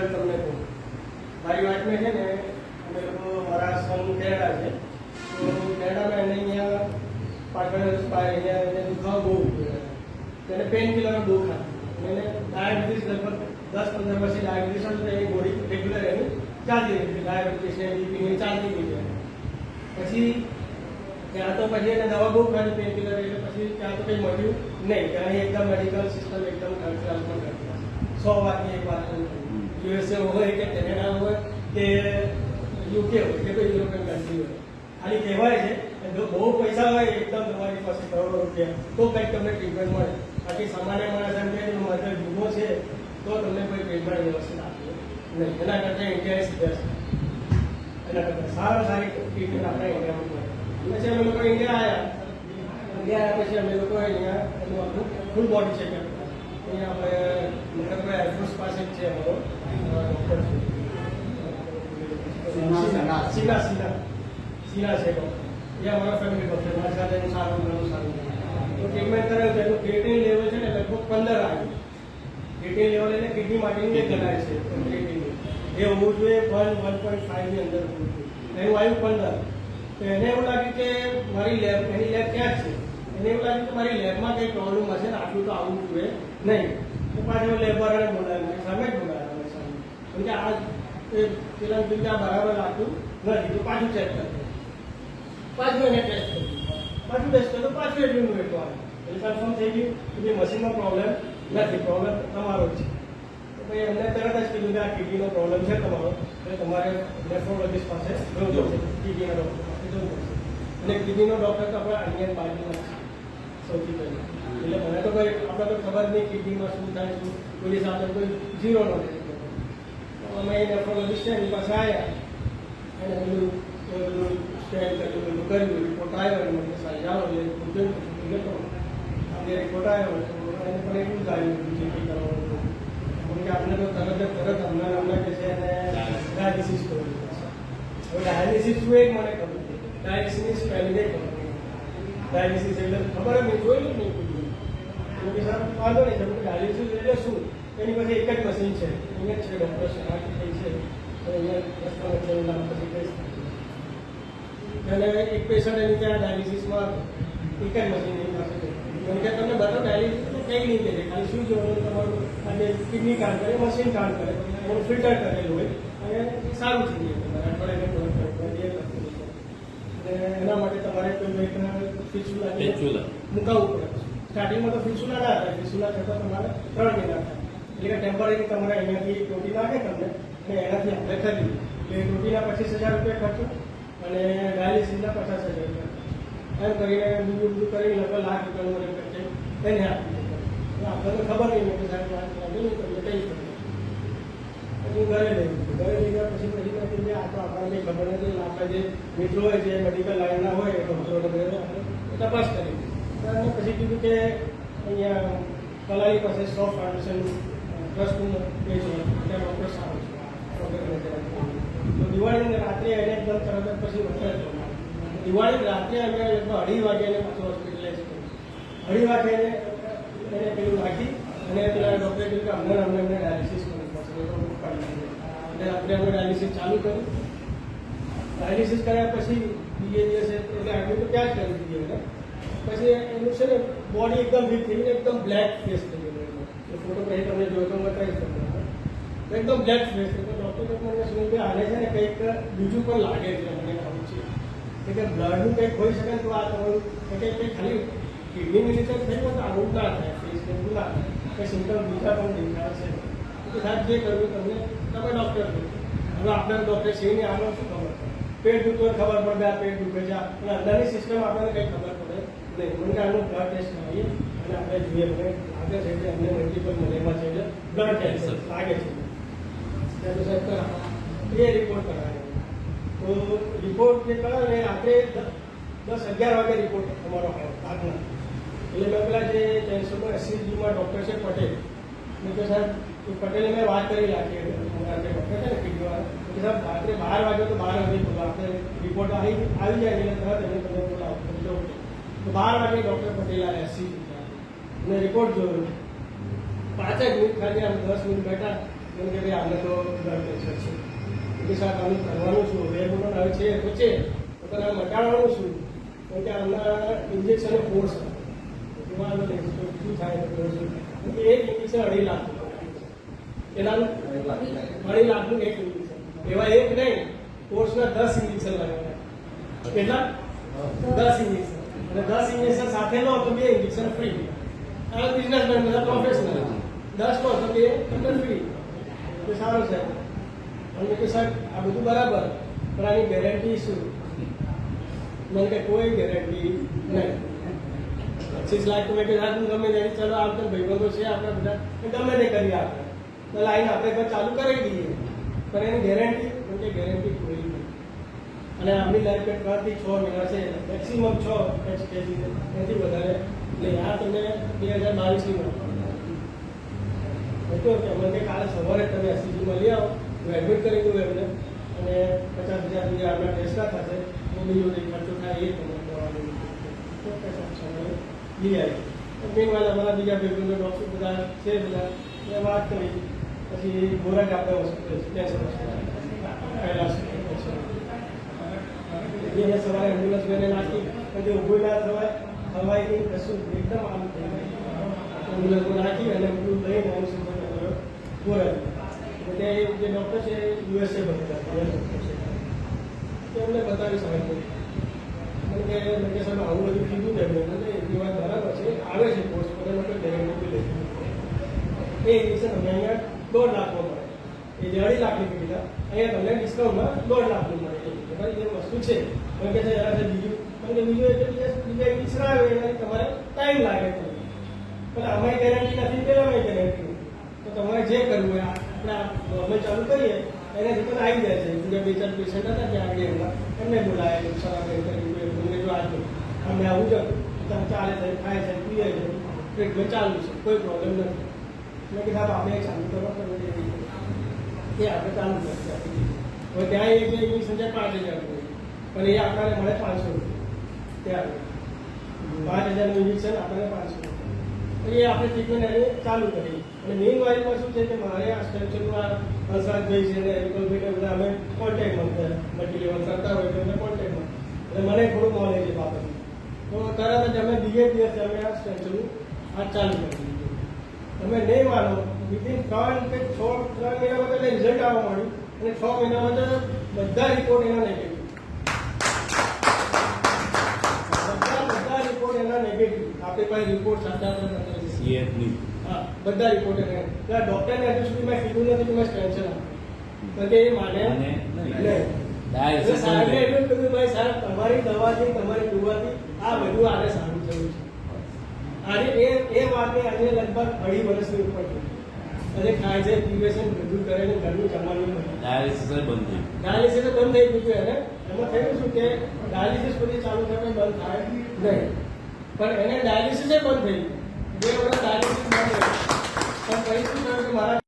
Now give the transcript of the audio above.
Result તમને કહું. મારી વાતને છે ને અમે લોકો મારા સન કેનેડા છે, તો કેનેડામાં એને અહીંયા પાછળ અહીંયા એને દુખાવો બહુ ઉભો તેને પેન કિલર બહુ ખાતું. એને ડાયાબિટીસ લગભગ 10-15 વર્ષથી ડાયાબિટીસ હતું, તો એની બોડી રેગ્યુલર એની ચાલતી હતી, ડાયાબિટીસ ને બીપી ચાલતી હતી. પછી ત્યાં તો પછી એને દવા બહુ ખાધી પેન કિલર, એટલે પછી ત્યાં તો કંઈ મળ્યું નહીં. ત્યાં એકદમ મેડિકલ સિસ્ટમ એકદમ ટ્રાન્સફર કરતી 100 વાતની એક વાત યુએસએ હોય કે કેનેડા હોય કે યુકે હોય કે કોઈ યુરોપિયન કન્ટ્રી હોય, ખાલી કહેવાય છે જો બહુ પૈસા હોય એકદમ તમારી પાસે કરોડો રૂપિયા તો કંઈક તમને ટ્રીટમેન્ટ મળે. બાકી સામાન્ય માણસ એમ કે મારે વીમો છે તો તમને કોઈ ટ્રીટમેન્ટ વ્યવસ્થિત આપે નહીં. એના કરતાં ઇન્ડિયા ઇઝ બેસ્ટ. એના કરતાં સારી ટ્રીટમેન્ટ આપણે ઇન્ડિયામાં મળે. પછી અમે લોકો ઇન્ડિયા આવ્યા પછી અમે લોકો અહીંયા એનું આપણું ફૂલ બોડી ચેકઅપ. અહીંયા આપણે મતલબ એરફોર્સ પાસે જ છે અમારો ડૉક્ટર સીના છે એ અમારા ફેમિલી ડૉક્ટર, મારી સાથે એનું સારું તો ટ્રીટમેન્ટ કરાવ્યું છે. એનું ક્રિએટિન લેવલ છે ને લગભગ 15 આવ્યું. ક્રિએટિન લેવલ એટલે કિડની માટેની ગણાય છે ક્રિએટિન, એ હોવું જોઈએ 1.5 ની અંદર હોવું જોઈએ. એનું આવ્યું 15. તો એને એવું લાગ્યું કે મારી લેબ એની લેબ ક્યાં છે, એને એવું લાગ્યું કે મારી લેબમાં કંઈ પ્રોબ્લેમ હશે ને આટલું તો આવવું જોઈએ નહીં. તો પાછળ લેબવાળાને બોલાવ્યું, સામે જ બોલાવ્યા સામે, કેમ કે આ પેલા જોયું કે આ બરાબર લાગતું નથી, તો પાછું ચેક કરતું. પાછું એને ટેસ્ટ કર્યું, પાછું ટેસ્ટ કર્યું, પાછું એટલું એટલું આવ્યું. એટલે કન્ફર્મ થઈ ગયું કે જે મશીનમાં પ્રોબ્લેમ નથી, પ્રોબ્લેમ તમારો જ છે. તો ભાઈ એમને તરત જ કીધું કે આ કિડનીનો પ્રોબ્લેમ છે તમારો, એટલે તમારે નેફ્રોલોજીસ્ટ પાસે જવું પડશે, કિડનીના ડૉક્ટર પાસે જવું પડશે. અને કિડનીનો ડૉક્ટર તો આપણે અહીંયા બાજુમાં છે સૌથી પહેલાં. એટલે મને તો કોઈ આપણે તો ખબર નહીં કિડનીમાં શું થાય શું, કોઈ સાથે કોઈ ઝીરો નોલેજ. અમે એ નેફ્રોલોજીસ્ટ છે એની પાસે આવ્યા અને બધું સ્કેન કર્યું, બધું કર્યું, રિપોર્ટ આવ્યો અને મને સારી જાઓ એટલે આજે રિપોર્ટ આવ્યો એને પણ એટલું જ આવ્યું જે કંઈ કરવાનું હતું. કેમ કે આપણે તો તરત હમણાં કે છે એને ડાયાલિસિસ કરવું પડશે. હવે ડાયાલિસિસ શું એક મને ખબર છે, ડાયાલિસિસની સ્પેલિંગ એ ખબર નહીં. ડાયાલિસિસ એટલે ખબર જ નહીં, જોયેલું નહીં કોઈ. કે સાહેબ વાંધો નહીં, જેમ કે ડાયાલિસિસ એટલે શું, એની પાસે એક જ મશીન છે, અહીંયા છે ડૉક્ટર શનાખી થઈ છે અને અહીંયા રસ્તામાં છે નામ પછી કહીશ. અને એક પેશન્ટ એની ત્યાં ડાયાલિસિસમાં એક જ મશીન એની પાસે છે. કેમ કે તમને બતાવો ડાયાલિસિસ કંઈ નહીં કહે છે, ખાલી શું જોવાનું તમારું આજે કિડની કામ કરે, મશીન કામ કરે, એનું ફિલ્ટર કરેલું હોય અને સારું થઈ જાય તમારે અઠવાડિયાને અને એના માટે તમારે કોઈ ફિસ્યુલા મુકાવવું પડે. સ્ટાર્ટિંગમાં તો ફિસ્યુલા ના થાય, ફિસ્યુલા થતાં તમારે 3 મહિના થાય. એટલે કે ટેમ્પરરી તમારે અહીંયાથી ટોટી નાખે તમને અને એનાથી આપણે ખરીદીએ. એટલે ટોટીના 25,000 રૂપિયા ખર્ચો અને ડાયાલિસિસના 50,000 રૂપિયા એમ કરીને બીજું બધું કરીને લગભગ લાખ રૂપિયાનું મને ખર્ચે એને આપી દીધું. આપણે તો ખબર નહીં કે સાહેબ લાગેલું તમને કઈ ખબર. પછી ઘરે લઈ ગયા પછી આ તો આપણને કંઈ ખબર નથી. આપણા જે મિત્રો હોય જે મેડિકલ લાઈનના હોય ડૉક્ટરો આપણે તપાસ કરી અને પછી કીધું કે અહીંયા કલાલી પાસે સોફ્ટ ફાઉન્ડેશન ટ્રસ્ટનું પેજ હોય ત્યાં ડૉક્ટર સારો છે. તો દિવાળીની રાત્રે એને એકદમ તરત જ પછી વખત દિવાળી રાત્રે અમે લગભગ 2:30 વાગે એને પાછું હોસ્પિટલાઇઝ કર્યું. 2:30 વાગે એને પેલું નાખી અને પેલા ડૉક્ટરે કીધું કે અમને ડાયાલિસિસ કરવું પડશે. એટલે રાત્રે અમે ડાયાલિસિસ ચાલુ કર્યું. ડાયાલિસિસ કર્યા પછી બીજે દિવસે એટલે એડમિટ તો ત્યાં જ કરી દીધી એને. પછી એનું છે ને બોડી એકદમ વીક થઈ ગઈ, એકદમ બ્લેક ફેસ થઈ ગયો. ફોટો પછી તમને જોયો તો બતાવીશ તમને. એકદમ બ્લેક ફેસ થઈ ગયો. ડૉક્ટર મને શું કે આને છે ને કંઈક બીજું પણ લાગે છે, મને આવું છે કે બ્લડનું કંઈક હોઈ શકે તો આ તમારું કંઈક ખાલી કિડનીની રીતે થયું તો આવું ના થાય, ફેસ એવું ના થાય, કંઈ સિમ્ટમ બીજા પણ દેખાશે. તો સાહેબ જે કરવું તમને તમે ડૉક્ટર છો. હવે આપણે ડૉક્ટર સિંહની આગળ શું ખબર, પેટ દુખતું ખબર પડે આ પેટ દુખે છે અને અંદરની સિસ્ટમ આપણને કંઈ ખબર પડે નહીં. મને કે આનું બ્લડ ટેસ્ટ કરાવીએ અને આપણે જોઈએ મને લાગે છે કે અમને મલ્ટિપલ મલેરિયા છે એટલે બ્લડ કેન્સર લાગે છે. ત્યારે સાહેબ એ રિપોર્ટ કરાવ્યો. તો રિપોર્ટ જે કરાવે રાત્રે 10-11 વાગે રિપોર્ટ અમારો આવ્યો રાતના. એટલે મેં પેલા જે 380Gમાં ડૉક્ટર છે પટેલ, મેં કે સાહેબ પટેલે મેં વાત કરી રાખી ડૉક્ટર છે ને કિડનીવાળા કે સાહેબ રાત્રે 12 વાગે તો 12 વાગે બોલો આપણે રિપોર્ટ આવી જાય એટલે તરત એને તમે બોલાવો. તો 12 વાગે ડૉક્ટર પટેલ આવ્યા 80G મેં રિપોર્ટ જોયો. 5 જ મિનિટ ખાલી આમ 10 મિનિટ બેઠા કેમ કે ભાઈ આને તો બ્લડ પ્રેશર છે એટલે સાહેબ આનું કરવાનું શું બે ગુણ આવે છે તો છે પણ આ મટાડવાનું શું કેમ કે આમના ઇન્જેક્શન કોર્સ એમાં શું થાય તો એક ઇન્જેક્શન 2.5 લાખ એનાનું 2.5 લાખનું એક ઇન્જેક્શન એવા એક નહીં કોર્સના 10 ઇન્જેક્શન લાગ્યા કેટલા 10 ઇન્જેક્શન અને 10 ઇન્જેક્શન સાથે લો તો 2 ઇન્જેક્શન ફ્રી આ બિઝનેસમેન બધા પ્રોફેશનલ 10 લો તો 2 અંદર ફ્રી તો સારું છે અને કે સાહેબ આ બધું બરાબર પણ આની ગેરંટી શું મને કે કોઈ ગેરંટી નહીં 25 લાખ તો મેં કે હું ગમે તેની ચલો આમ તો ભાઈબંધો છે આપણે બધા ગમે તે કરી આપણે તો લાઈન આપણે ઘર ચાલુ કરી દઈએ પણ એની ગેરંટી કે ગેરંટી કોઈ નહીં અને આમની લાઈફ કે 3 થી 6 મહિના છે મેક્સિમમ 6 એચકેજી એનાથી વધારે નહીં આ તમને 2022ની તો કે મને કાલે સવારે તમે એસસીજીમાં લઈ આવો હું એડમિટ કરી દઉં એમને અને 50,000 સુધી આપણા ટેસ્ટ થશે તો બીજો જે ખર્ચો થાય એ તમને દવાનું તો સમય લઈ આવી મેનવાલ અમારા બીજા ભાઈબંધો ડૉક્ટર બધા છે બધા એ વાત કરી પછી ગોરાક આપણે હોસ્પિટલ કેન્સર હોસ્પિટલ કૈલાસ એને સવારે એમ્બ્યુલન્સ લઈને નાખી પછી ઊભું ના થવાય કે કશું એકદમ આમ થઈ ગયું એમ્બ્યુલન્સમાં નાખી અને બધું લઈને એનું સિમ્પલ ગોરાક એટલે જે ડૉક્ટર છે યુએસએ બધા એમને બતાવી સાહેબ કે સાહેબ આવું બધું કીધું ને એ વાત બરાબર છે આવે છે કોર્સ પર લોકો ગેરંટી લે એ ઇન્જેક્શન અમે અહીંયા 1.5 લાખમાં મળે એ જે 2.5 લાખની કીધા અહીંયા તમને ડિસ્કાઉન્ટમાં 1.5 લાખનું મળે ભાઈ એ વસ્તુ છે કારણ કે યાર બીજું કારણ કે બીજું એટલે બીજા ઇન્જેક્શન આવે એનાથી તમારે ટાઈમ લાગે પણ અમારી ગેરંટી નથી પેલામાં ગેરંટી તો તમારે જે કરવું હોય આપણે અમે ચાલુ કરીએ એનાથી પણ આવી જાય છે બીજા 2-4 પેશન્ટ હતા ત્યાં આગળ એમના એમને બોલાયા નુકસાન તમને જો આજે અમને આવું જ તમે ચાલે છે ખાય છે પીએ છે ટ્રીટમેન્ટ ચાલુ છે કોઈ પ્રોબ્લેમ નથી મેં કે સાહેબ આપણે ચાલુ કરો તમે એ આપણે ચાલુ કરશે હવે ત્યાં એક ઇન્જેક્શન છે 5,000 પણ એ આપણને મળે 500 રૂપિયા ત્યાં 5,000નું ઇન્જેક્શન આપણને 500 રૂપિયા એ આપણે ટ્રીટમેન્ટ એને ચાલુ કરી અને મેઇન વાઇલમાં શું છે કે મારે આ સ્ટ્રક્ચરનું આ હંસરાજભાઈ છે ને એરિકલભાઈને બધા અમે કોન્ટેક્ટમાં મટીરિયલ કરતા હોય તો અમે કોન્ટેક્ટમાં એટલે મને થોડું નોલેજ છે બાબતનું તો તરત જ અમે બીજે દિવસે અમે આ સ્ટ્રક્ચરનું આ ચાલુ કરી દીધું તમે નહીં માનો વિધિન 3 કે 3 મહિનામાં તો રિઝલ્ટ આવવા માંડ્યું અને 6 મહિનામાં તો બધા રિપોર્ટ એના નેગેટિવ બધા રિપોર્ટ એના નેગેટિવ આપણી પાસે રિપોર્ટ સાચા હા બધા રિપોર્ટ એને ડૉક્ટરને હજુ સુધી મેં કીધું નથી કે મેં ટેન્શન આપું કારણ કે એ માને નહીં સાહેબે એટલું કીધું ભાઈ સાહેબ તમારી દવાથી તમારી દુવાથી આ બધું આને સારું થયું છે આજે એ વાતને આજે લગભગ 2.5 વર્ષની ઉપર થઈ અને ખાય છે પીવે છે બધું કરે ને ઘરનું જમવાનું ડાયાલિસિસ બંધ થયું ડાયાલિસિસ બંધ થઈ ગયું એને એમાં થયું શું કે ડાયાલિસિસ બધી ચાલુ થઈને બંધ થાય નહીં પણ એને ડાયાલિસિસ બંધ થઈ ગયું 2 વર્ષ ડાયાલિસિસ બંધ થયું પણ કઈ શું થયું કે મારા